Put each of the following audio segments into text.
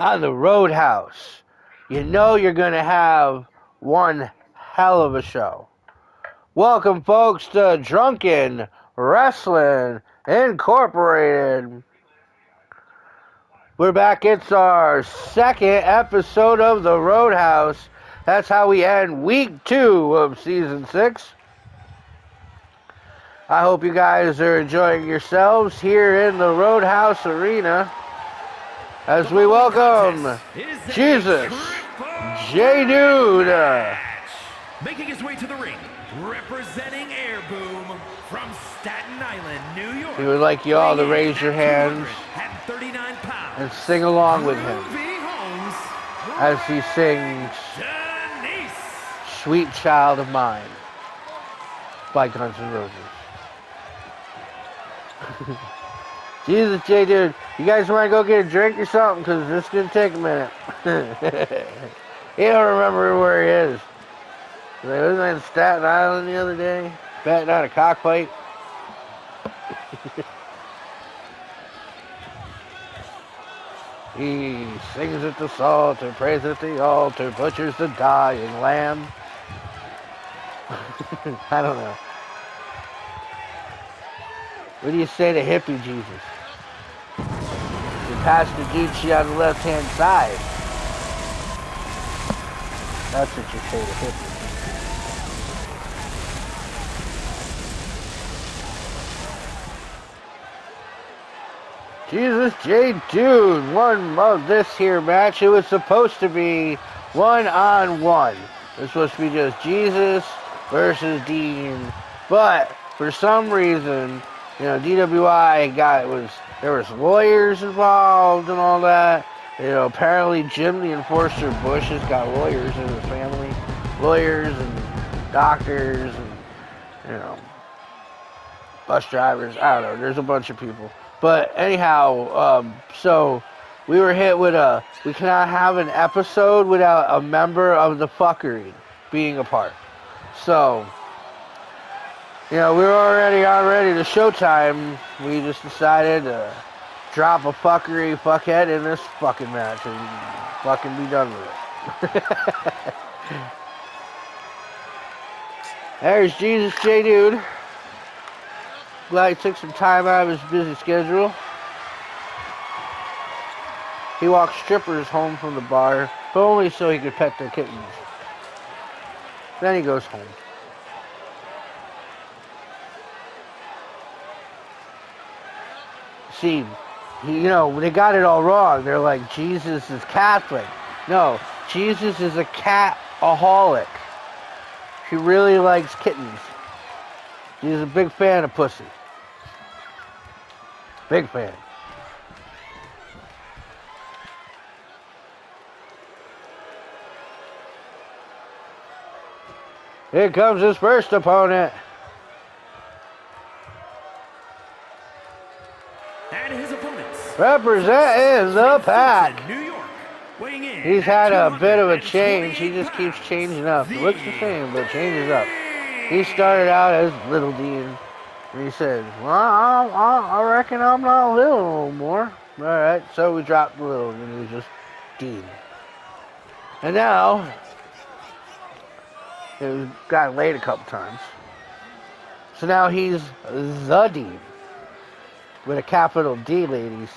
on the Roadhouse. You know you're going to have one hell of a show. Welcome, folks, to Drunken Wrestling Incorporated. We're back. It's our second episode of the Roadhouse. That's how we end week 2 of season 6. I hope you guys are enjoying yourselves here in the Roadhouse Arena as we welcome Jesus J Dude. Making his way to the ring, representing Air Boom from Staten Island, New York. He would like you all to raise your hands and sing along with him as he sings Sweet Child of Mine by Guns N' Roses. Jesus J Dude, you guys want to go get a drink or something? Because this is going to take a minute. He don't remember where he is. Like, wasn't I in Staten Island the other day? Betting on a cockfight? He sings at the Psalter, prays at the altar, butchers the dying lamb. I don't know. What do you say to hippie Jesus? You Pastor Gucci on the left-hand side. That's what you say to hippie. Jesus J Dude won this here match. It was supposed to be 1-on-1. It was supposed to be just Jesus versus Dean. But for some reason, DWI there was lawyers involved and all that. Apparently Jim the Enforcer Bush has got lawyers in his family. Lawyers and doctors and, bus drivers. I don't know. There's a bunch of people. But anyhow, so we were hit with we cannot have an episode without a member of the fuckery being a part. So, we're already to showtime. We just decided to drop a fuckhead in this fucking match and fucking be done with it. There's Jesus J Dude. Glad he took some time out of his busy schedule. He walked strippers home from the bar, but only so he could pet their kittens. Then he goes home. See, they got it all wrong. They're like, Jesus is Catholic. No, Jesus is a cat-aholic. He really likes kittens. He's a big fan of pussy. Big fan. Here comes his first opponent. And his opponents. Representing the Pack. New York, weighing in. He's had a bit of a change. He just keeps changing up. It looks the same, but changes up. He started out as Little Dean. And he said, well, I reckon I'm not little no more. Alright, so we dropped the little, and he was just Dean. And now, he got laid a couple times. So now he's the Dean. With a capital D, ladies.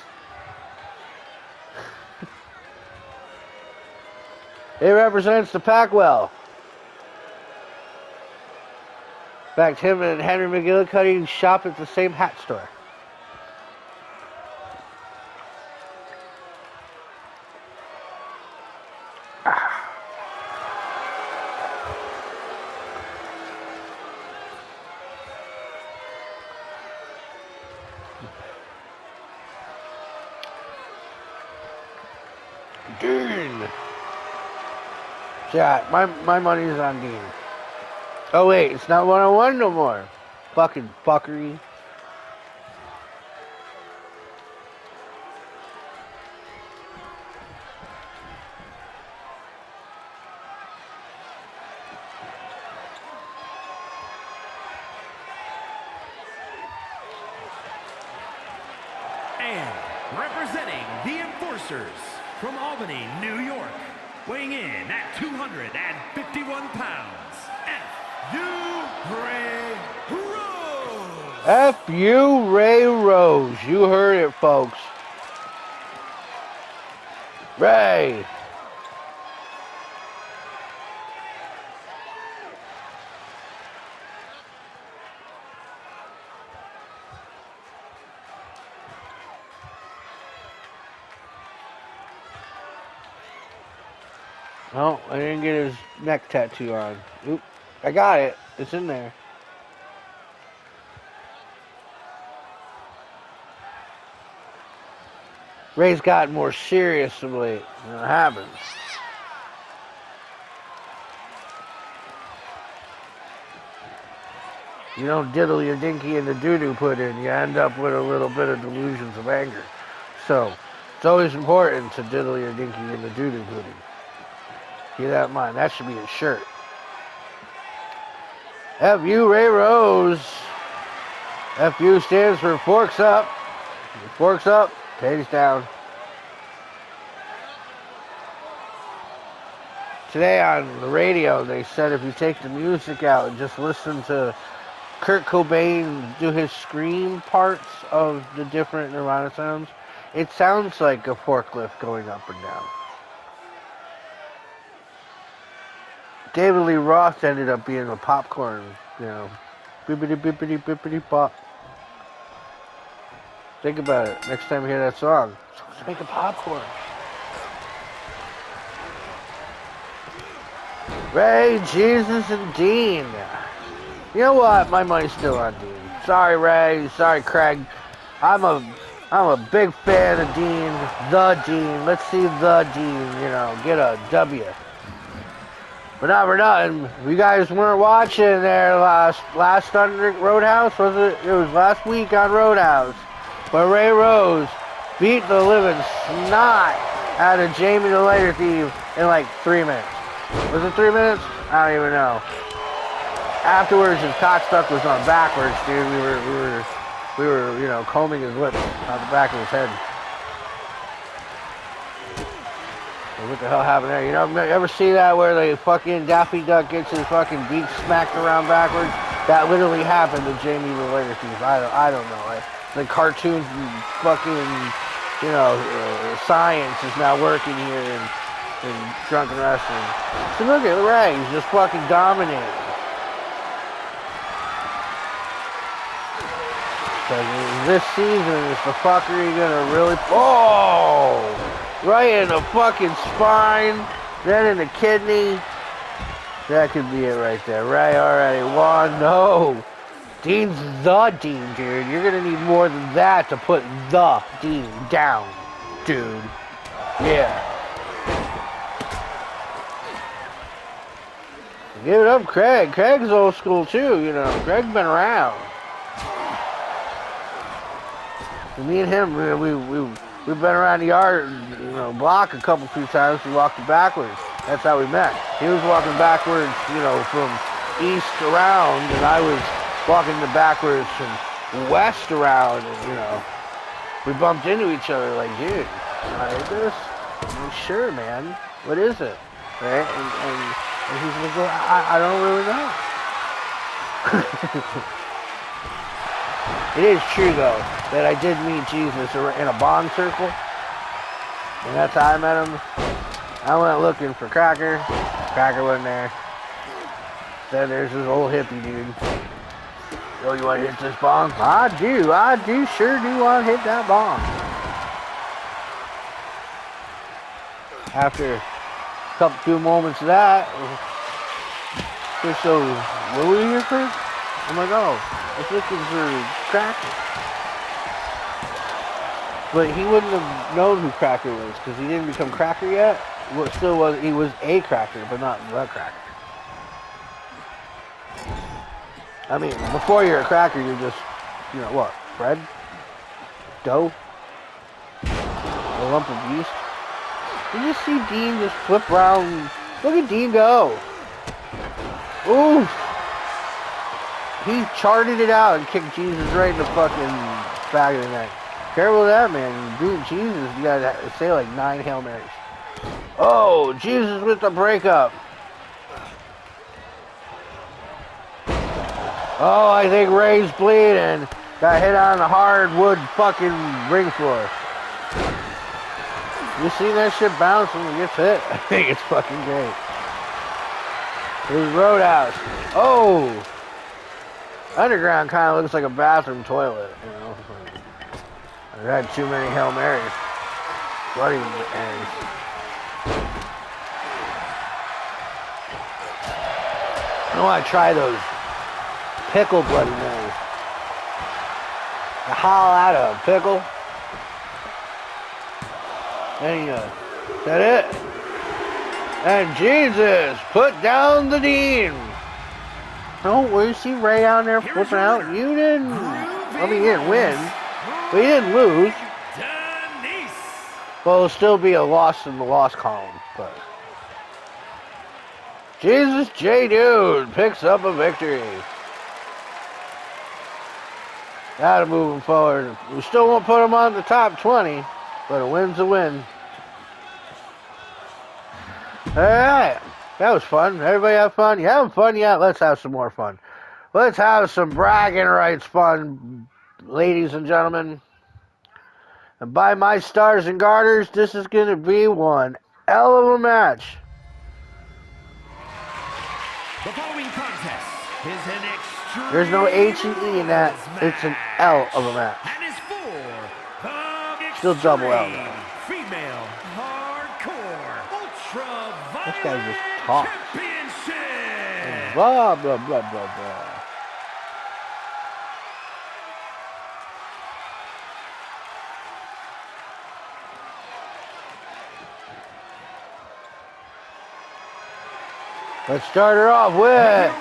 He represents the Pack well. In fact, him and Henry McGillicuddy shop at the same hat store. Dean! Yeah, my money's on Dean. Oh wait, it's not 1-on-1 no more. Fucking fuckery. And representing the Enforcers from Albany, New York, weighing in at 251 pounds, F.U. Ray Rose. F.U. Ray Rose. You heard it, folks. Ray. No, I didn't get his neck tattoo on. Oop. I got it. It's in there. Ray's gotten more serious of late. It happens. You don't diddle your dinky in the doo-doo pudding, you end up with a little bit of delusions of anger. So, it's always important to diddle your dinky in the doo-doo pudding. Keep that in mind. That should be a shirt. F.U. Ray Rose. F.U. stands for forks up. Forks up, potatoes down. Today on the radio, they said if you take the music out and just listen to Kurt Cobain do his scream parts of the different Nirvana sounds, it sounds like a forklift going up and down. David Lee Roth ended up being a popcorn, bippity bippity bippity pop. Think about it. Next time you hear that song, let's make a popcorn. Ray, Jesus, and Dean. You know what? My money's still on Dean. Sorry, Ray. Sorry, Craig. I'm a big fan of Dean. The Dean. Let's see the Dean. Get a W. But not for nothing. If you guys weren't watching there last on Roadhouse, was it? It was last week on Roadhouse. But Ray Rose beat the living snot out of Jamie the Lighter Thief in like 3 minutes. Was it 3 minutes? I don't even know. Afterwards, his cockstuck was on backwards, dude. We were, combing his lips out the back of his head. What the hell happened there? You ever see that where the fucking Daffy Duck gets his fucking beak smacked around backwards? That literally happened to Jamie the Lighter Thief. I don't know. The cartoons and fucking, science is now working here in drunken wrestling. So look at Ray, he's just fucking dominating. This season is the fuckery gonna really... Oh! Right in the fucking spine, then in the kidney. That could be it right there. Ray already won. No! Dean's the Dean, dude. You're gonna need more than that to put the Dean down, dude. Yeah. Give it up, Craig. Craig's old school too, Craig's been around. Me and him, we've been around the yard, block a few times. We walked backwards. That's how we met. He was walking backwards, from east around, and I was walking backwards from west around, and, we bumped into each other like, dude, can I hit this? I'm like, sure, man. What is it? Right? And he's like, well, I don't really know. It is true, though, that I did meet Jesus in a bond circle. And that's how I met him. I went looking for Cracker. Cracker wasn't there. Then there's this old hippie dude. Oh, you want to hit this bong? I do, sure do want to hit that bong. After a few moments of that, so, what were you here for? I'm like, oh, I was looking for Cracker. But he wouldn't have known who Cracker was, because he didn't become Cracker yet. He was a Cracker, but not the Cracker. I mean, before you're a Cracker, you're just, what? Bread? Dough? A lump of yeast? Did you see Dean just flip around? Look at Dean go. Oof. He charted it out and kicked Jesus right in the fucking back of the neck. Careful with that, man. You beat Jesus, you gotta say like 9 Hail Marys. Oh, Jesus with the breakup. Oh, I think Ray's bleeding. Got hit on the hardwood fucking ring floor. You seen that shit bounce when it gets hit? I think it's fucking great. Here's Roadhouse. Oh! Underground kind of looks like a bathroom toilet, you know. I've had too many Hail Marys. Bloody Marys. I want to try those pickle Bloody Marys. The howl out of a pickle. And is that it? And Jesus, put down the Dean. No, where's he Ray down there flipping out? You didn't. I mean, he didn't win, but he didn't lose. Well, it'll still be a loss in the loss column, but Jesus J. Dude picks up a victory. Gotta move him forward. We still won't put him on the top 20, but a win's a win. Alright, that was fun. Everybody have fun? You having fun yet? Let's have some more fun. Let's have some bragging rights fun, ladies and gentlemen. And by my stars and garters, this is going to be one hell of a match. The following contest is an extreme. There's no H and E in that. It's an L of a match. And is for the Still double L though. Female Hardcore Ultra This guy just talks. Championship. Blah, blah, blah, blah, blah. Let's start her off with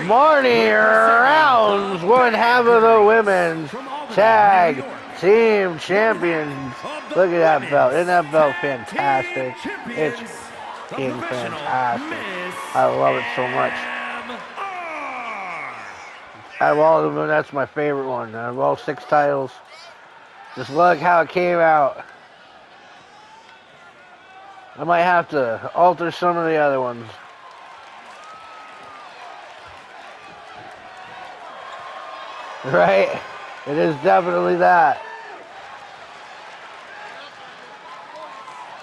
Marnie Rounds, one half of the women's tag team champions. Look at that belt. Isn't that belt fantastic? It's fucking fantastic. I love it so much. Out of all of them, that's my favorite one. Out of all 6 titles, just look how it came out. I might have to alter some of the other ones. Right? It is definitely that.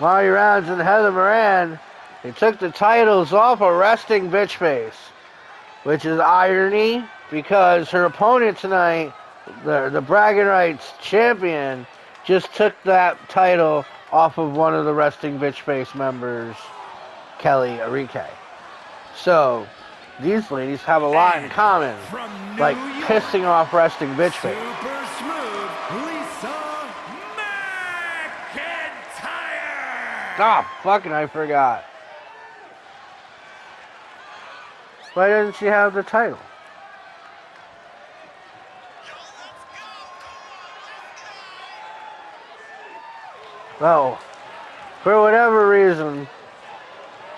Marty Rounds and Heather Moran, they took the titles off a resting bitch face, which is irony because her opponent tonight, the bragging rights champion, just took that title off of one of the resting bitch face members, Kelly Arike. So these ladies have a lot in common, like pissing off resting bitch face. Super smooth, Lisa McIntyre. Ah, fucking I forgot. Why doesn't she have the title? Well, for whatever reason,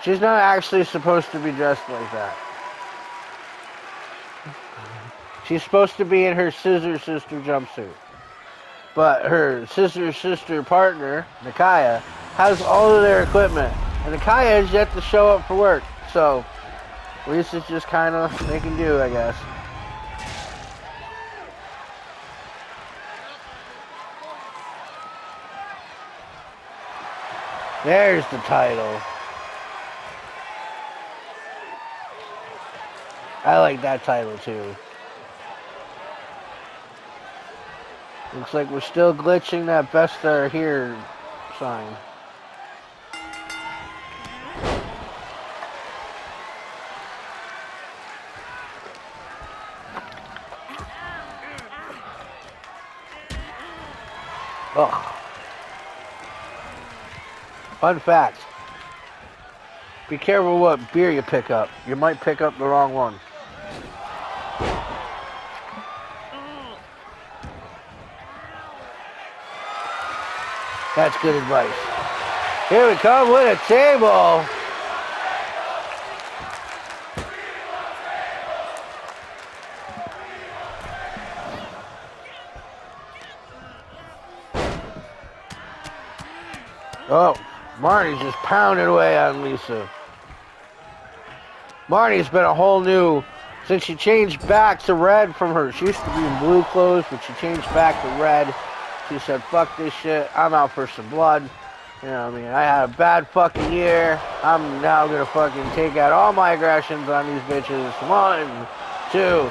she's not actually supposed to be dressed like that. She's supposed to be in her Scissor Sister jumpsuit. But her Scissor Sister partner, Nakaya, has all of their equipment. And Nakaya has yet to show up for work. So, Lisa's just kind of making do, I guess. There's the title. I like that title too. Looks like we're still glitching that best are here sign. Ugh. Fun fact. Be careful what beer you pick up. You might pick up the wrong one. That's good advice. Here we come with a table. Oh, Marnie's just pounding away on Lisa. Marnie's been a whole new, since she changed back to red from her, she used to be in blue clothes, but she changed back to red. She said, fuck this shit, I'm out for some blood. You know what I mean? I had a bad fucking year. I'm now gonna fucking take out all my aggressions on these bitches. 1, 2.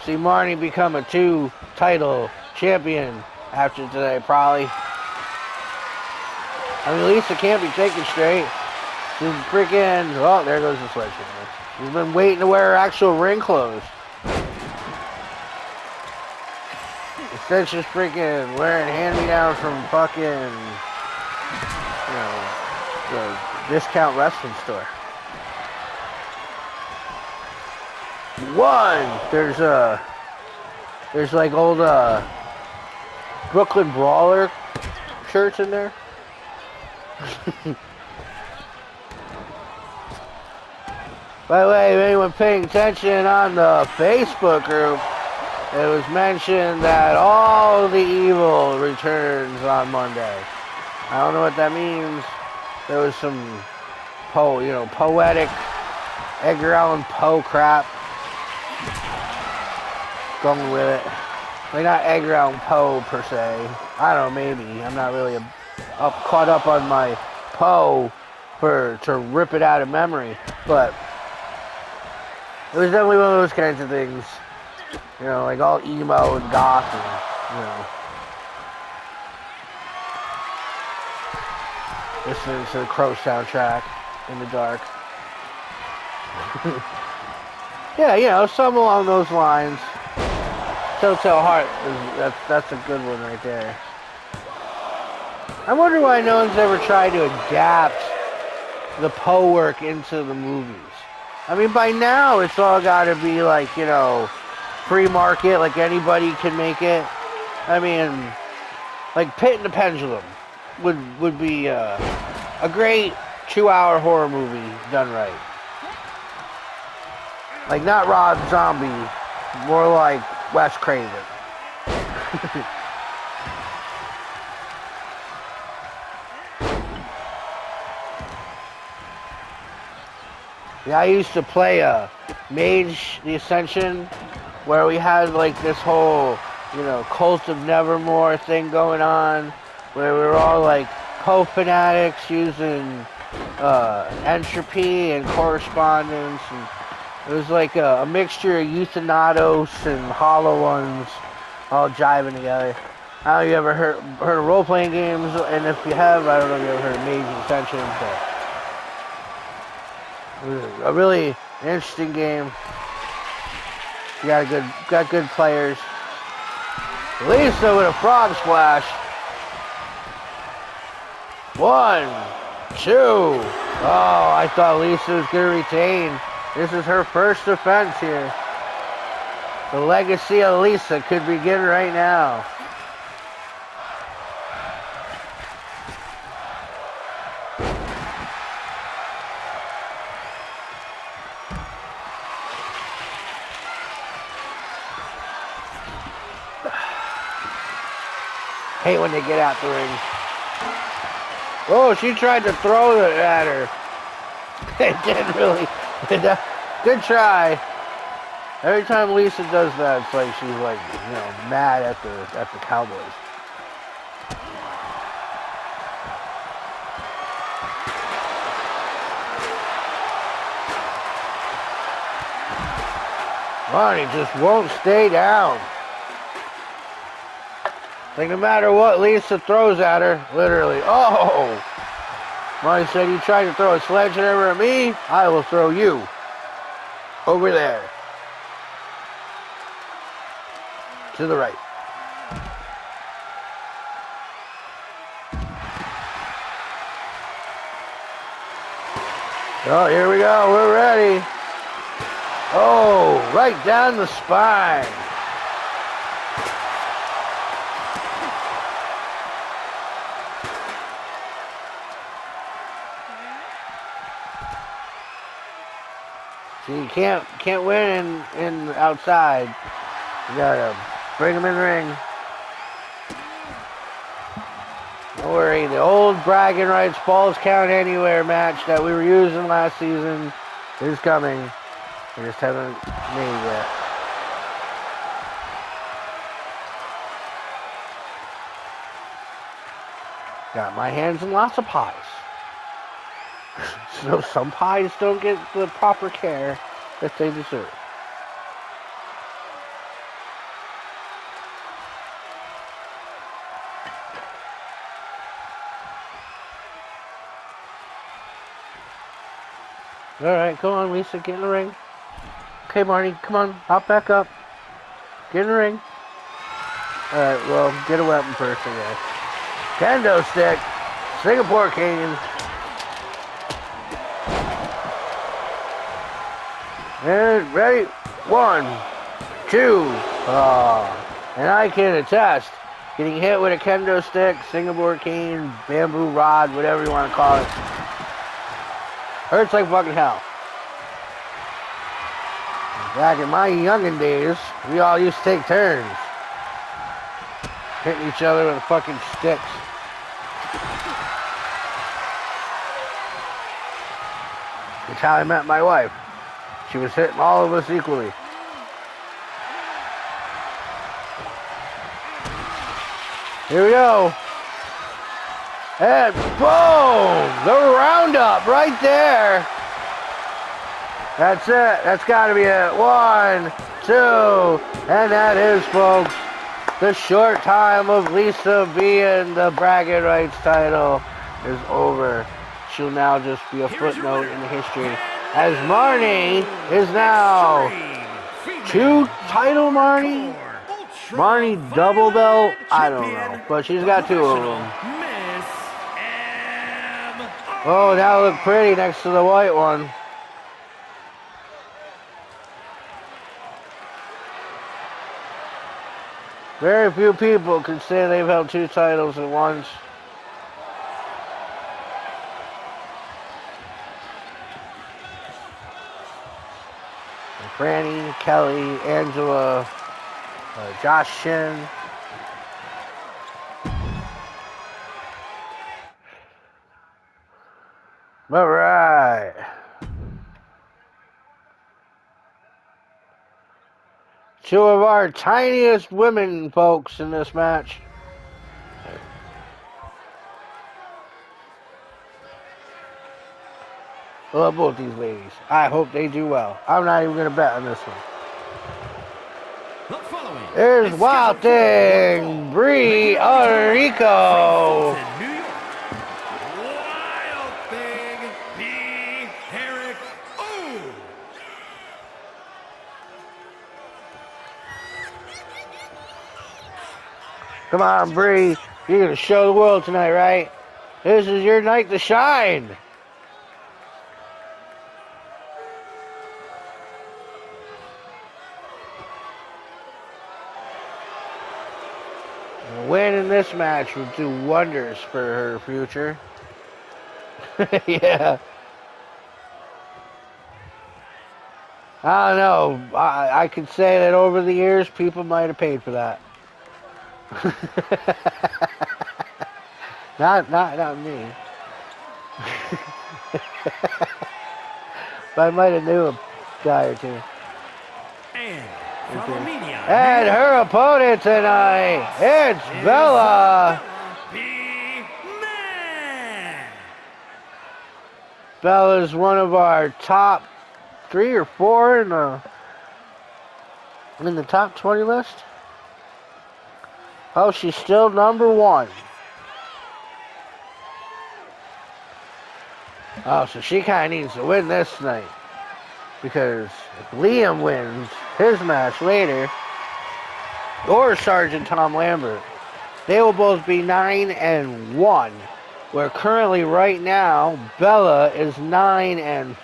See Marnie become a 2-title champion after today, probably. I mean, Lisa can't be taken straight. She's freaking, oh, there goes the sledgehammer. She's been waiting to wear her actual ring clothes. Instead, she's freaking wearing hand-me-downs from fucking, you know, the discount wrestling store. 1, there's like old Brooklyn Brawler shirts in there. By the way, if anyone paying attention on the Facebook group, it was mentioned that all the evil returns on Monday. I don't know what that means. There was some poetic Edgar Allan Poe crap going with it. Like, not Edgar Allan Poe per se. I don't know, maybe. I'm not really caught up on my Poe to rip it out of memory, but it was definitely one of those kinds of things. You know, like all emo and goth and, you know, listening to the Crow soundtrack in the dark. Yeah, you know, some along those lines. Telltale Heart, that's a good one right there. I wonder why no one's ever tried to adapt the Poe work into the movies. I mean, by now it's all got to be like, you know, free market, like anybody can make it. I mean, like Pit and the Pendulum would be a great 2-hour horror movie done right. Like not Rob Zombie, more like Wes Craven. Yeah, I used to play Mage the Ascension, where we had like this whole, you know, Cult of Nevermore thing going on, where we were all like Poe fanatics using entropy and correspondence, and it was like a mixture of Euthanatos and Hollow Ones all jiving together. I don't know if you ever heard of role-playing games, and if you have, I don't know if you ever heard of Mage the Ascension, but it was a really interesting game. You got good players. Lisa with a frog splash. 1, 2. Oh, I thought Lisa was gonna retain. This is her first defense here. The legacy of Lisa could begin right now. Hate when they get out the ring. Oh, she tried to throw it at her. It didn't really. Good try. Every time Lisa does that, it's like she's like, you know, mad at the Cowboys. Marnie just won't stay down. Like no matter what Lisa throws at her, literally, oh! Marty said, you tried to throw a sledgehammer at me, I will throw you over there. To the right. Oh, here we go, we're ready. Oh, right down the spine. So you can't win in outside. You gotta bring them in the ring. worry. The old bragging rights balls count anywhere match that we were using last season is coming. We just haven't made it yet. Got my hands in lots of pies. So some pies don't get the proper care that they deserve. Alright, go on, Lisa, get in the ring. Okay, Marty, come on, hop back up. Get in the ring. Alright, well, get a weapon first, I guess. Kendo stick, Singapore cane. And ready? 1, 2. And I can attest, getting hit with a kendo stick, Singapore cane, bamboo rod, whatever you want to call it, hurts like fucking hell. Back in my youngin' days, we all used to take turns hitting each other with fucking sticks. That's how I met my wife. She was hitting all of us equally. Here we go. And boom! The roundup right there. That's it. That's got to be it. 1, 2. And that is, folks, the short time of Lisa being the bragging rights title is over. She'll now just be a footnote in history, as Marnie is now 2-title Marnie. Marnie double belt? I don't know, but she's got 2 of them. Oh, that looked pretty next to the white one. Very few people can say they've held 2 titles at once. Franny, Kelly, Angela, Josh Shin. All right. Two of our tiniest women folks in this match. I love both these ladies. I hope they do well. I'm not even going to bet on this one. There's Wild Thing, Brie Rico. Wild Thing, B. Herrick. Ooh. Come on, Brie. You're going to show the world tonight, right? This is your night to shine. Winning this match would do wonders for her future. Yeah. I don't know. I could say that over the years, people might have paid for that. not me. But I might have knew a guy or two. And her opponent tonight, it's Bella. Bella's one of our top 3 or 4 in the top 20 list. Oh, she's still number 1. Oh, so she kind of needs to win this night. Because if Liam wins his match later, or Sergeant Tom Lambert, they will both be 9-1. Where currently, right now, Bella is 9-4.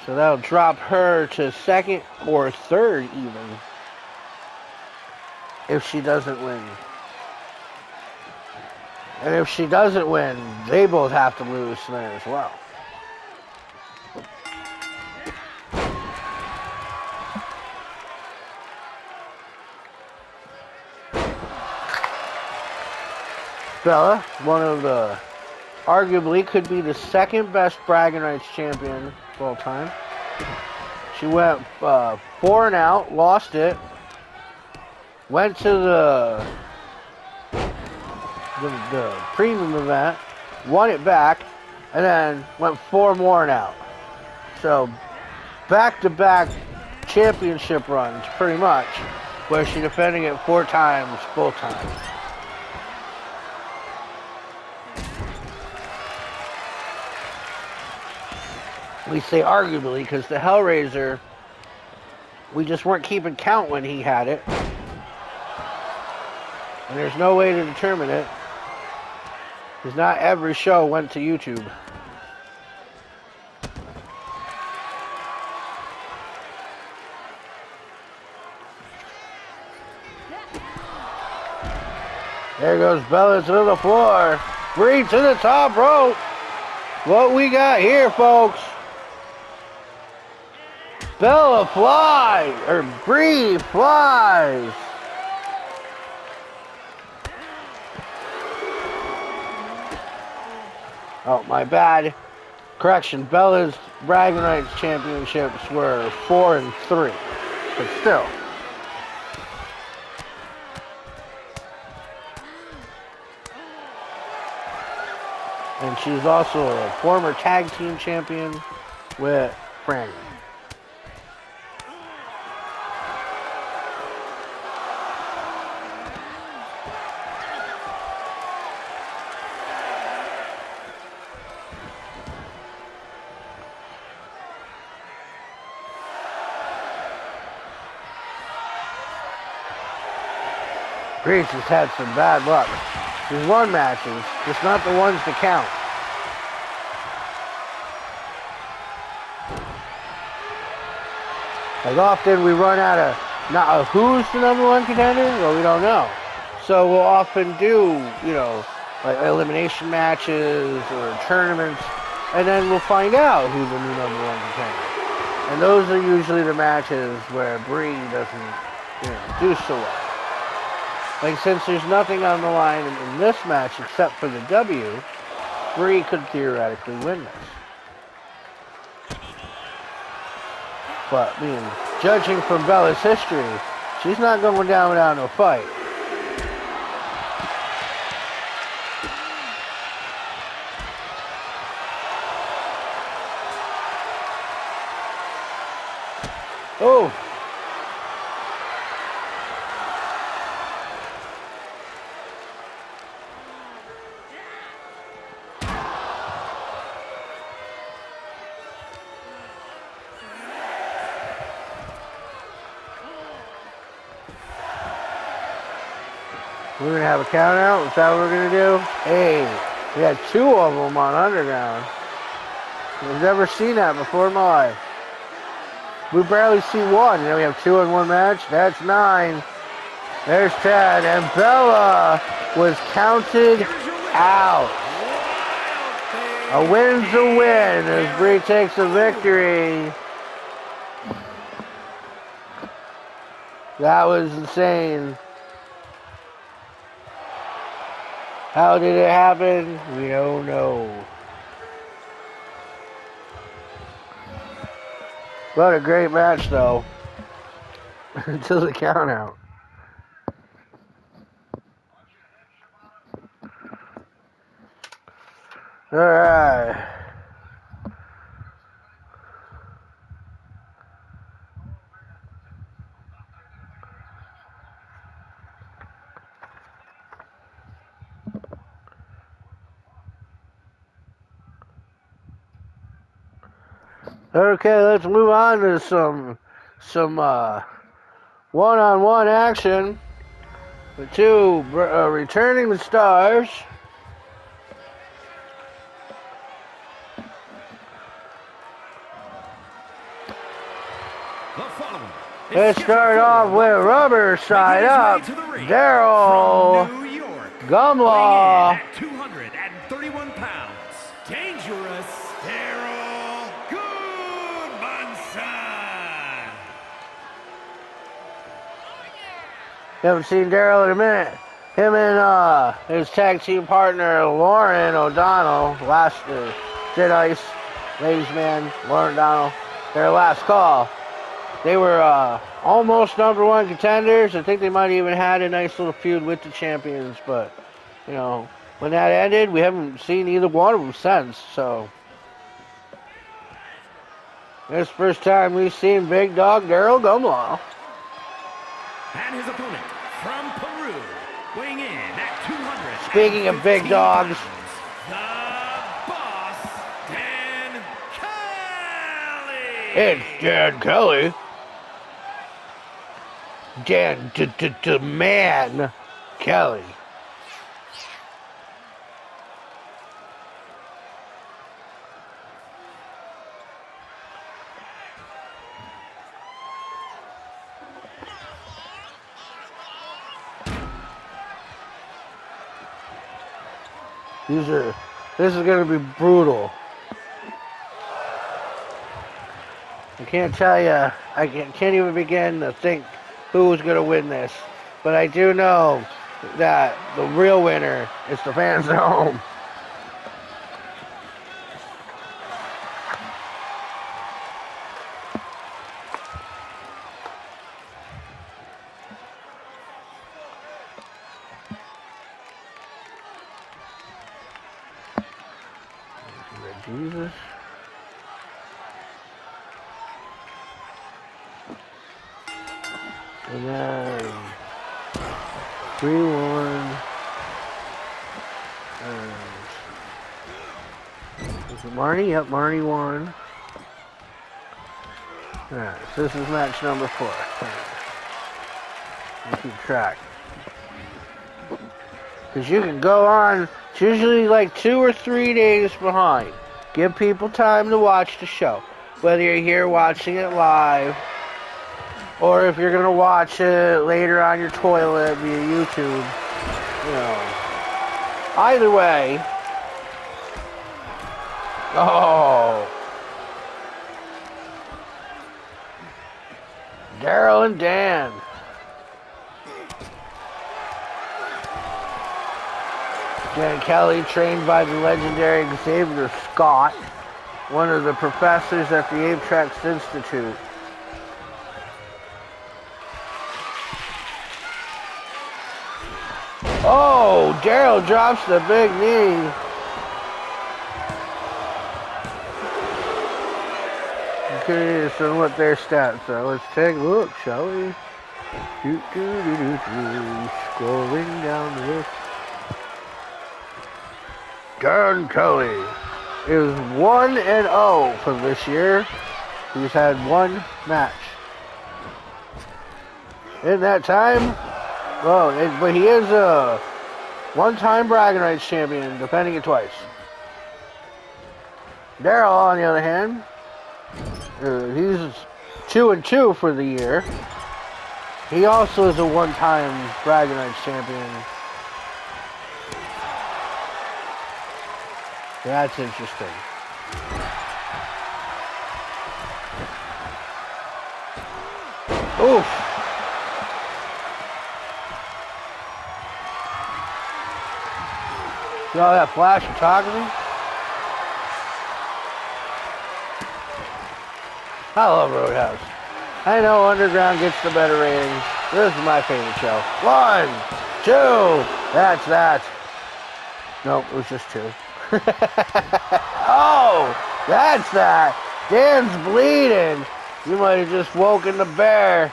So that'll drop her to 2nd or 3rd even, if she doesn't win. And if she doesn't win, they both have to lose tonight as well. Bella, one of the, arguably could be the second best bragging rights champion of all time. She went 4 and out, lost it, went to the premium event, won it back, and then went 4 more and out. So back-to-back championship runs, pretty much, where she defending it 4 times, both times. We say arguably because the Hellraiser, we just weren't keeping count when he had it. And there's no way to determine it, because not every show went to YouTube. There goes Bella to the floor. Bree to the top rope. What we got here, folks? Bella flies, or Bree flies. Oh, my bad. Correction, Bella's bragging rights championships were 4 and 3, but still. And she's also a former tag team champion with Franny. Grace has had some bad luck. She's won matches, just not the ones to count. Like often we run out of, not who's the #1 contender? Well, we don't know. So we'll often do, you know, like elimination matches or tournaments, and then we'll find out who's the new #1 contender. And those are usually the matches where Bree doesn't, you know, do so well. Like, since there's nothing on the line in this match except for the W, Bree could theoretically win this. But, I mean, judging from Bella's history, she's not going down without no fight. Oh! We're going to have a count out? Is that what we're going to do? Hey, we had 2 of them on Underground. I've never seen that before in my life. We barely see 1. You know, we have 2 in 1 match. That's 9. There's 10. And Bella was counted out. A win's a win as Bree takes a victory. That was insane. How did it happen? We don't know. What a great match, though. Until the count out. Alright. Okay, let's move on to some one-on-one action. The 2 returning stars. Let's start off with rubber side up. Daryl Gumlaw. At 231 pounds, dangerous Daryl Goodmanson. Haven't seen Daryl in a minute. Him and his tag team partner Lauren O'Donnell, Dead Ice, Ladies Man, Lauren O'Donnell, their last call. They were almost #1 contenders. I think they might even had a nice little feud with the champions, but you know, when that ended, we haven't seen either one of them since. So this is the first time we've seen Big Dog Daryl Gumlaw. And his opponent from Peru, weighing in at 200. Speaking of big dogs, the Boss, Dan Kelly. It's Dan Kelly. Dan Man Kelly. This is going to be brutal. I can't tell you, I can't even begin to think who's going to win this. But I do know that the real winner is the fans at home. Jesus. And then 3-1. Is it Marnie? Yep, Marnie won. Alright, so this is match number 4. I'll keep track. Because you can go on, it's usually like 2 or 3 days behind. Give people time to watch the show. Whether you're here watching it live, or if you're going to watch it later on your toilet via YouTube, you know. Either way. Oh. Daryl and Dan. Dan Kelly, trained by the legendary Xavier Scott, one of the professors at the Apex Institute. Oh, Daryl drops the big knee. I'm curious on what their stats are. Let's take a look, shall we? Scrolling down the list. Dan Kelly is 1-0 for this year. He's had one match. In that time, but he is a one-time bragging rights champion, defending it twice. Daryl, on the other hand, he's 2-2 for the year. He also is a one-time bragging rights champion. That's interesting. Oof. See all that flash photography? I love Roadhouse. I know Underground gets the better ratings. This is my favorite show. 1, 2. That's that. Nope, it was just 2. Oh, that's that. Dan's bleeding. You might have just woken the bear.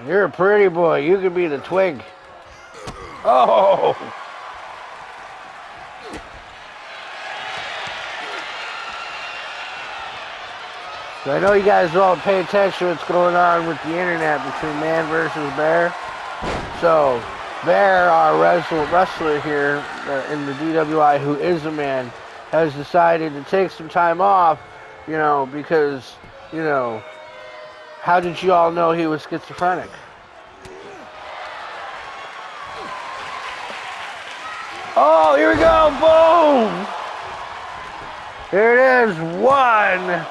You're a pretty boy. You could be the twig. Oh. So I know you guys all pay attention to what's going on with the internet between man versus bear. So Bear, our wrestler here in the DWI, who is a man, has decided to take some time off, you know, because, you know, how did you all know he was schizophrenic? Oh, here we go, boom! Here it is, 1,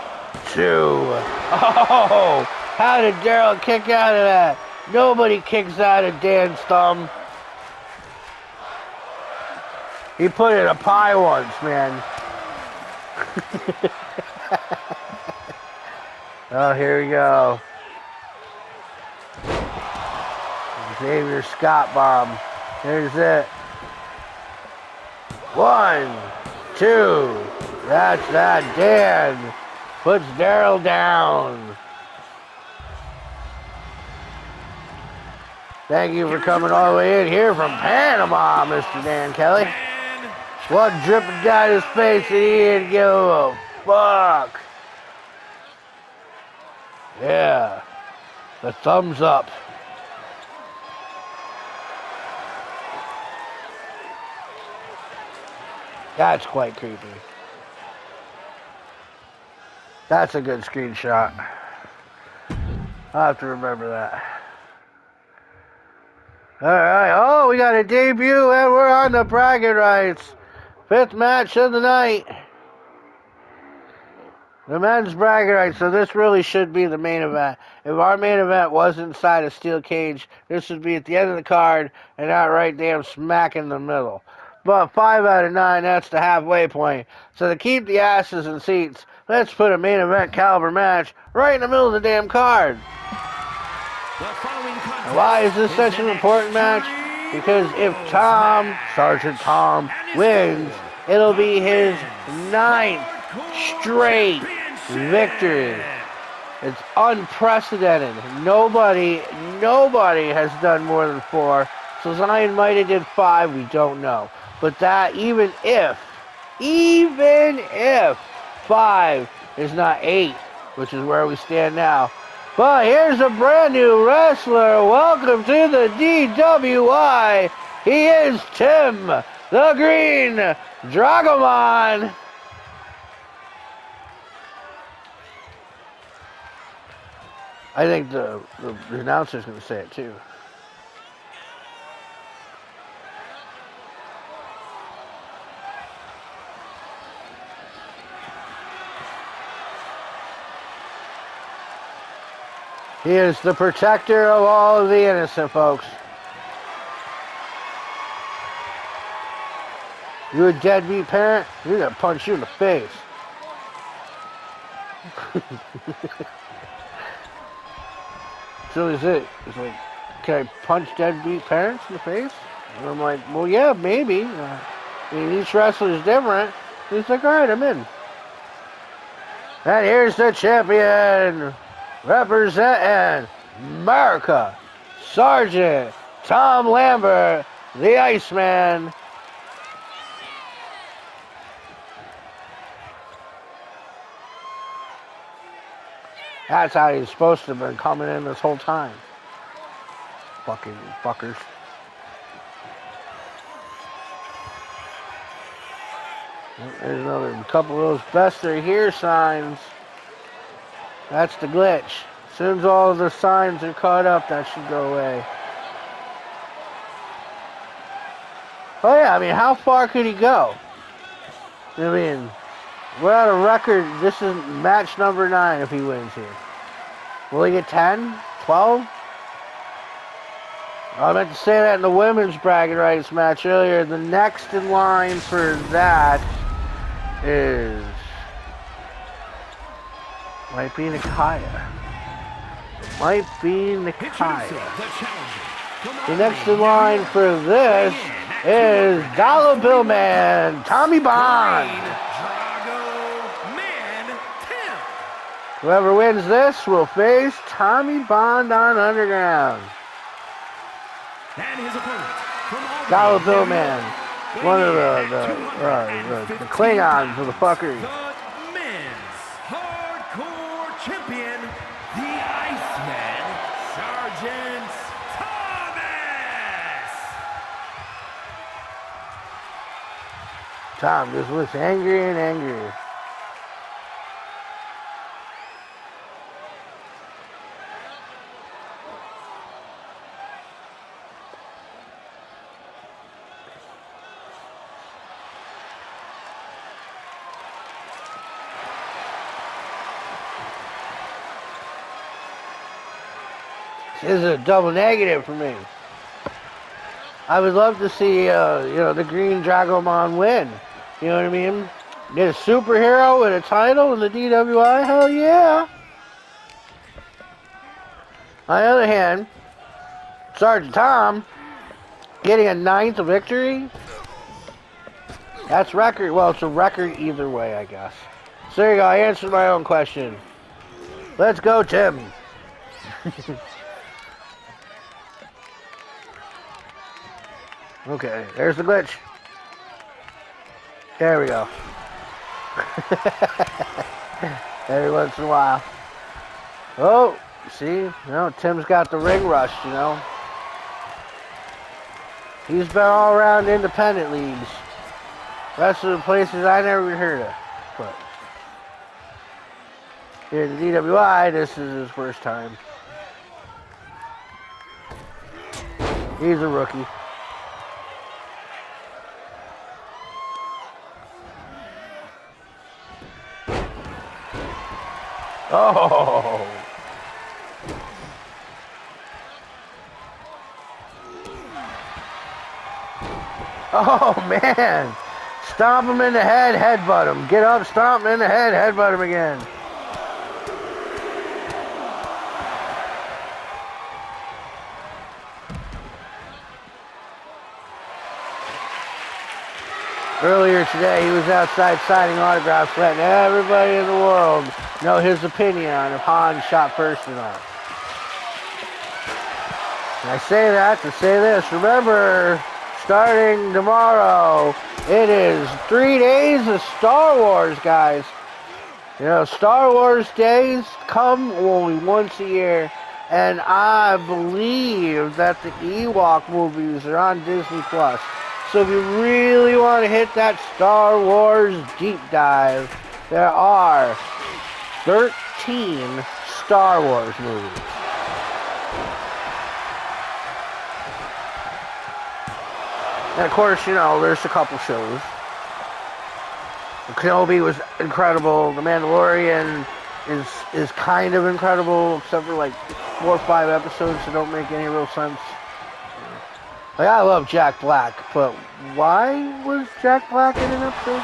2. Oh, how did Daryl kick out of that? Nobody kicks out of Dan's thumb. He put in a pie once, man. Oh, here we go. Xavier Scott bomb. Here's it. 1, 2. That's that. Dan puts Daryl down. Thank you for coming all the way in here from Panama, Mr. Dan Kelly. Blood dripping down his face and he didn't give a fuck. Yeah. The thumbs up. That's quite creepy. That's a good screenshot. I'll have to remember that. Alright, oh, we got a debut and we're on the bragging rights. 5th match of the night. The men's bragging rights, so this really should be the main event. If our main event was inside a steel cage, this would be at the end of the card and not right damn smack in the middle. But 5 out of 9, that's the halfway point. So to keep the asses in seats, let's put a main event caliber match right in the middle of the damn card. Why is this such an important match? Because if Sergeant Tom, wins, it'll be his 9th straight victory. It's unprecedented. Nobody has done more than 4. So Zion might have did 5, we don't know. But that, even if 5 is not 8, which is where we stand now. But here's a brand new wrestler. Welcome to the DWI. He is Tim, the Green Dragomon. I think the announcer's going to say it too. He is the protector of all of the innocent, folks. You a deadbeat parent? You're going to punch you in the face. So is it? It's like, can I punch deadbeat parents in the face? And I'm like, well, yeah, maybe. I mean, each wrestler is different. He's like, all right, I'm in. And here's the champion, representing America, Sergeant Tom Lambert, the Iceman. That's how he's supposed to have been coming in this whole time. Fucking fuckers. There's another couple of those best are here signs. That's the glitch. As soon as all of the signs are caught up, that should go away. Oh yeah, I mean, how far could he go? I mean, we're at a record. This is match number 9 if he wins here. Will he get 10? 12? I meant to say that in the women's bragging rights match earlier. The next in line for that is... might be Nakaya. Might be Nakaya. The next in line for this is Dollar Bill Man, Tommy Bond. Whoever wins this will face Tommy Bond on Underground. And his opponent from Dollar Bill Man, one of the Klingons of the fuckers. The men's hardcore champion, the Iceman, Sergeant Thomas. Tom just looks angry and angry. This is a double negative for me. I would love to see, the Green Dragomon win. You know what I mean? Get a superhero with a title in the DWI? Hell yeah. On the other hand, Sergeant Tom getting a 9th victory? That's record. Well, it's a record either way, I guess. So there you go. I answered my own question. Let's go, Tim. Okay, there's the glitch. There we go. Every once in a while. Oh, see? Tim's got the ring rust, He's been all around independent leagues. Rest of the places I never even heard of. But here in the DWI, this is his first time. He's a rookie. Oh! Oh, man! Stomp him in the head, headbutt him. Get up, stomp him in the head, headbutt him again. Earlier today, he was outside signing autographs, letting everybody in the world know his opinion on if Han shot first or not. And I say that to say this. Remember, starting tomorrow, it is 3 days of Star Wars, guys. Star Wars days come only once a year. And I believe that the Ewok movies are on Disney+. So if you really want to hit that Star Wars deep dive, there are 13 Star Wars movies. And of course, there's a couple shows. Kenobi was incredible. The Mandalorian is kind of incredible, except for like 4 or 5 episodes that don't make any real sense. Like, I love Jack Black, but why was Jack Black in an episode?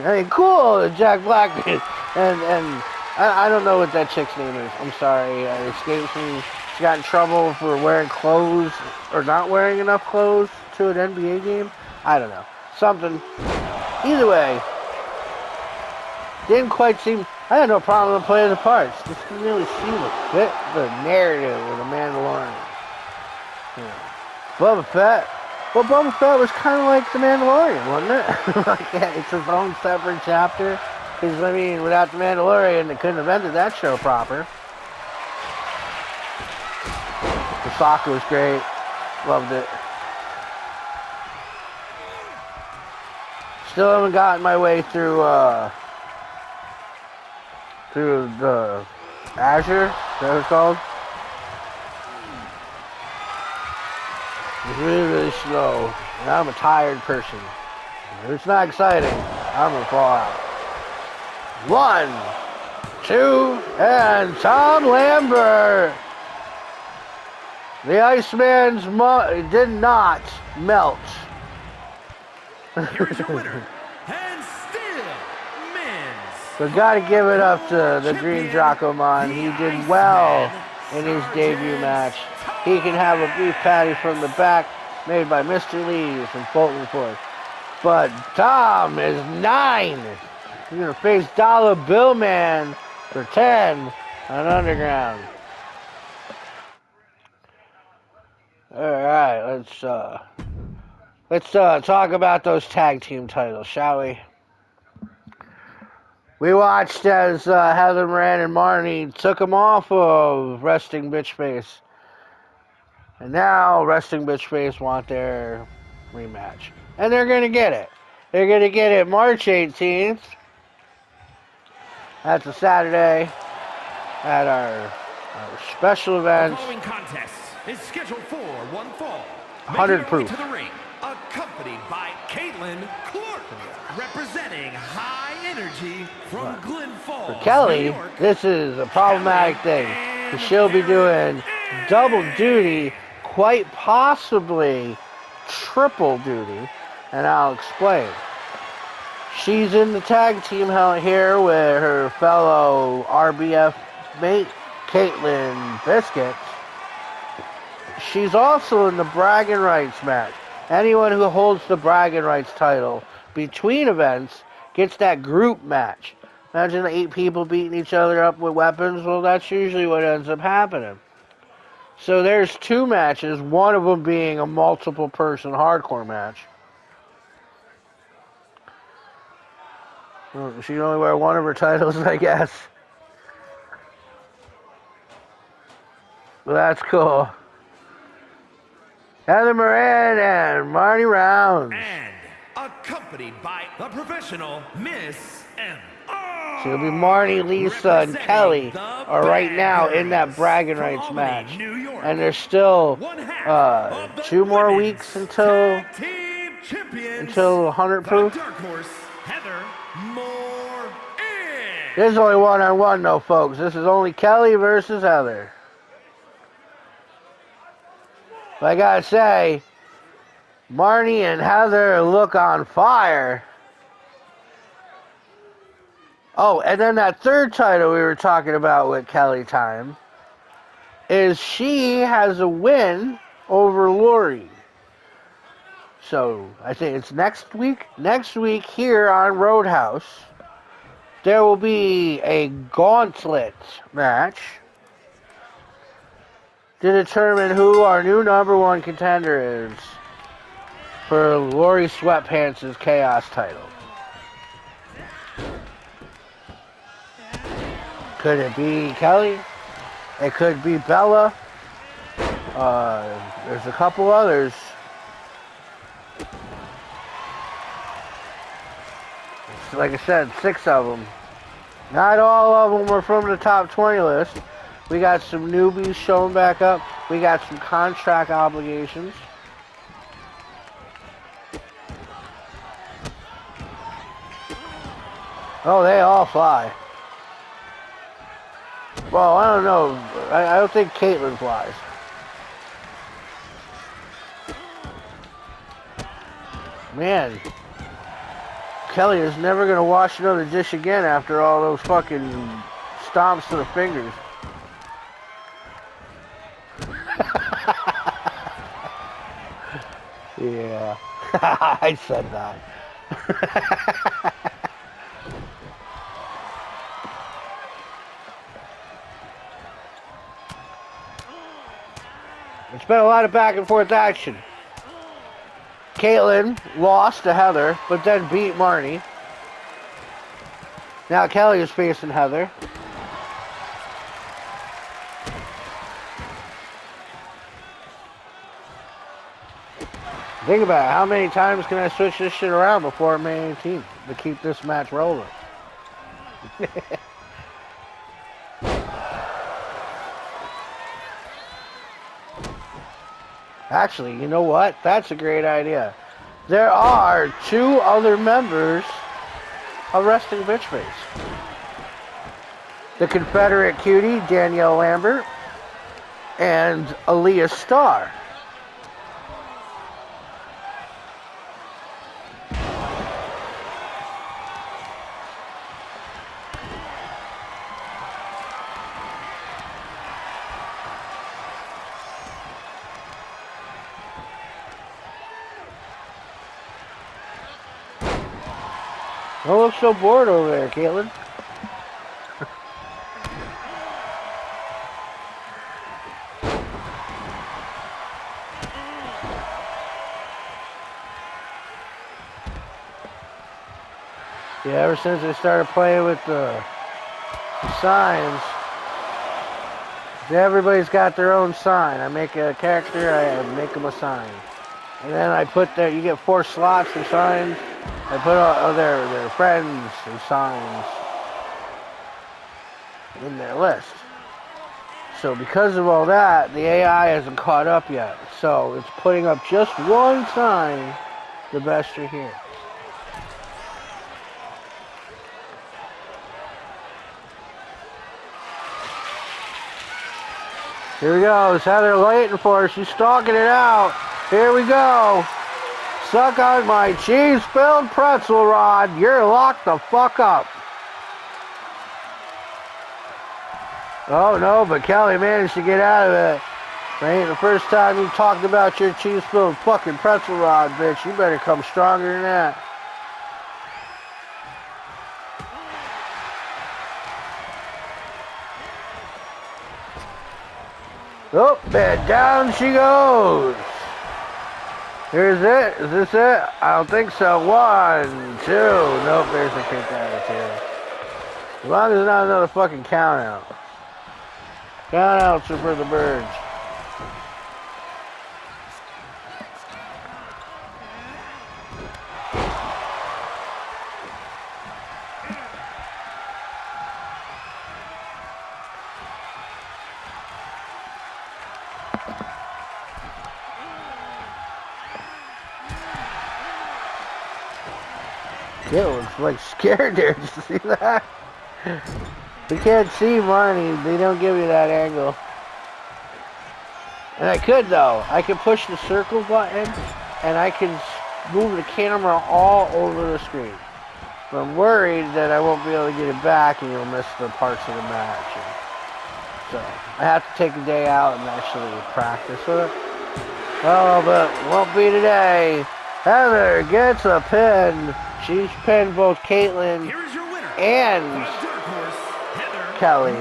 I mean, cool that Jack Black did. And I don't know what that chick's name is. I'm sorry. It escapes me. She got in trouble for wearing clothes or not wearing enough clothes to an NBA game. I don't know. Something. Either way, didn't quite seem... I had no problem with playing the parts. This didn't really seem to fit the narrative of the Mandalorian. Boba Fett. Well, Boba Fett was kind of like the Mandalorian, wasn't it? Like, yeah, it's his own separate chapter. Because, I mean, without the Mandalorian, they couldn't have ended that show proper. Ahsoka was great. Loved it. Still haven't gotten my way through the Azure. Is that what it's called? It's really, really slow. And I'm a tired person. If it's not exciting, I'm gonna fall out. 1, 2, and Tom Lambert. The Iceman's did not melt. Here's your winner, and still men's. But gotta give it up to the Green Dracomon. He did well in his debut match. He can have a beef patty from the back made by Mr. Lee from Fulton Ford. But Tom is 9. He's gonna face Dollar Bill Man for 10 on Underground. Alright, let's talk about those tag team titles, shall we? We watched as Heather Moran and Marnie took them off of Resting Bitch Face. And now Resting Bitch Face want their rematch. And they're going to get it. They're going to get it March 18th. That's a Saturday at our special event. The following contest is scheduled for one fall. 100 proof. To the ring, accompanied by Caitlin Clark, representing High Energy from Glen Falls, For Kelly, New York. this is a problematic thing. She'll be doing double duty, quite possibly triple duty, and I'll explain. She's in the tag team out here with her fellow RBF mate, Caitlin Biscuit. She's also in the bragging rights match. Anyone who holds the bragging rights title between events gets that group match. Imagine 8 people beating each other up with weapons. Well, that's usually what ends up happening. So there's 2 matches, one of them being a multiple person hardcore match. She can only wear one of her titles, I guess. Well, that's cool. Heather Moran and Marty Rounds. And accompanied by the professional Miss M.R. So it'll be Marty, Lisa, and Kelly are right now in that bragging rights match. And there's still 2 more weeks until 100 proof. Dark Horse, Heather Moran. This is only one-on-one though, folks. This is only Kelly versus Heather. But I gotta say, Marty and Heather look on fire. Oh, and then that third title we were talking about with Kelly Time is she has a win over Lori. So I think it's next week. Next week here on Roadhouse, there will be a gauntlet match to determine who our new #1 contender is for Lori Sweatpants' Chaos title. Could it be Kelly? It could be Bella. There's a couple others. Like I said, 6 of them. Not all of them were from the top 20 list. We got some newbies showing back up. We got some contract obligations. Oh, they all fly. Well, I don't know. I don't think Caitlin flies. Man, Kelly is never going to wash another dish again after all those fucking stomps to the fingers. Yeah, I said that. It's been a lot of back and forth action. Caitlin lost to Heather, but then beat Marty. Now Kelly is facing Heather. Think about it. How many times can I switch this shit around before May 18th to keep this match rolling? Actually, you know what? That's a great idea. There are 2 other members of Wrestling Bitch Face. The Confederate Cutie, Danielle Lambert, and Aaliyah Starr. Don't look so bored over there, Caitlin. Yeah, ever since I started playing with the signs, everybody's got their own sign. I make a character, I make them a sign. And then I put there, you get 4 slots for signs. I put all their friends and signs in their list. So because of all that, the AI hasn't caught up yet. So it's putting up just 1 sign, the best are here. Here we go. It's Heather waiting for her. She's stalking it out. Here we go. Suck on my cheese-filled pretzel rod. You're locked the fuck up. Oh, no, but Kelly managed to get out of it. That ain't the first time you talked about your cheese-filled fucking pretzel rod, bitch. You better come stronger than that. Oh, and down she goes. Here's it. Is this it? I don't think so. 1, 2. Nope, there's a kick out of 2. As long as it's not another fucking count out. Count outs are for the birds. Caitlin's like scared there. Did you see that? We can't see Marnie. They don't give you that angle. And I could though. I could push the circle button and I can move the camera all over the screen. But I'm worried that I won't be able to get it back and you'll miss the parts of the match. So I have to take a day out and actually practice with it. Oh, but won't be today. Heather gets a pin. She's pinned both Caitlin and Kelly.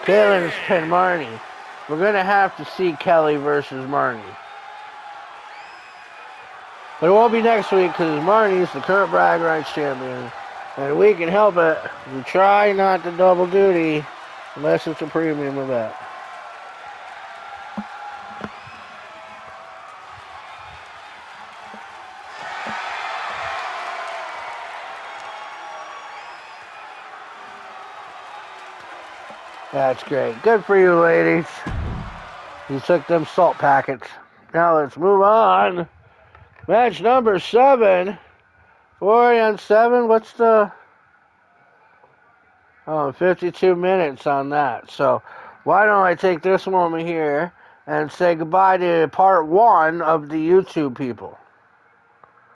Caitlin's pinned Marnie. We're going to have to see Kelly versus Marnie. But it won't be next week because Marnie's the current brag rights champion. And we can help it. We try not to double duty unless it's a premium event. That's great. Good for you, ladies. You took them salt packets. Now let's move on. Match number 7. 40 on 7. What's the... Oh, 52 minutes on that. So why don't I take this moment here and say goodbye to part 1 of the YouTube people.